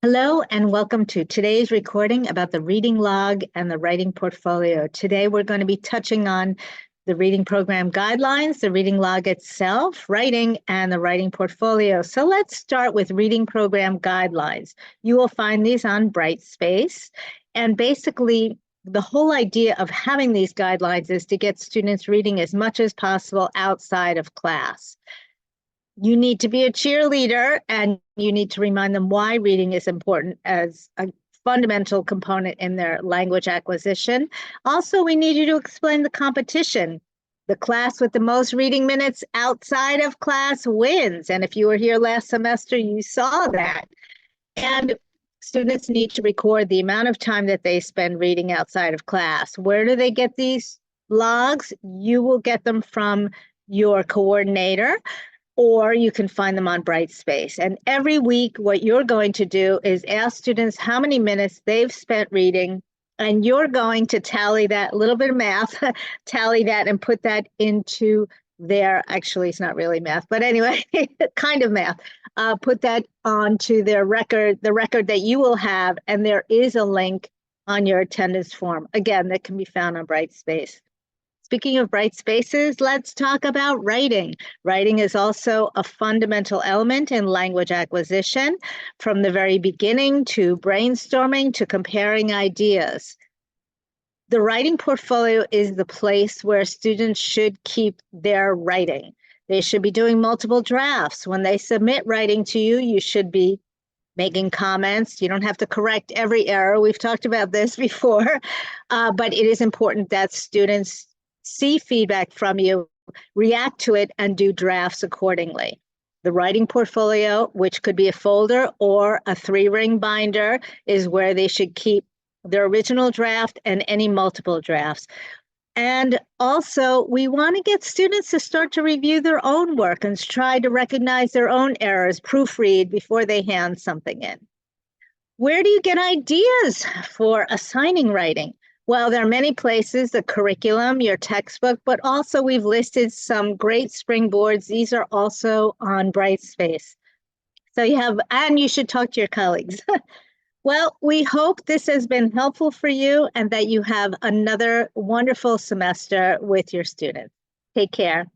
Hello and welcome to today's recording about the reading log and the writing portfolio. Today we're going to be touching on the reading program guidelines, the reading log itself, writing, and the writing portfolio. So let's start with reading program guidelines. You will find these on Brightspace. And basically, the whole idea of having these guidelines is to get students reading as much as possible outside of class. You need to be a cheerleader and you need to remind them why reading is important as a fundamental component in their language acquisition. Also, we need you to explain the competition. The class with the most reading minutes outside of class wins. And if you were here last semester, you saw that. And students need to record the amount of time that they spend reading outside of class. Where do they get these logs? You will get them from your coordinator, or you can find them on Brightspace. And every week, what you're going to do is ask students how many minutes they've spent reading, and you're going to tally that, a little bit of math, tally that and put that into their, actually it's not really math, but anyway, kind of math. Put that onto their record, the record that you will have, and there is a link on your attendance form. Again, that can be found on Brightspace. Speaking of Brightspaces, let's talk about writing. Writing is also a fundamental element in language acquisition, from the very beginning to brainstorming to comparing ideas. The writing portfolio is the place where students should keep their writing. They should be doing multiple drafts. When they submit writing to you, you should be making comments. You don't have to correct every error. We've talked about this before, but it is important that students see feedback from you, react to it, and do drafts accordingly. The writing portfolio, which could be a folder or a 3-ring binder, is where they should keep their original draft and any multiple drafts. And also, we want to get students to start to review their own work and try to recognize their own errors, proofread before they hand something in. Where do you get ideas for assigning writing? Well, there are many places, the curriculum, your textbook, but also we've listed some great springboards. These are also on Brightspace. So you have, and you should talk to your colleagues. Well, we hope this has been helpful for you and that you have another wonderful semester with your students. Take care.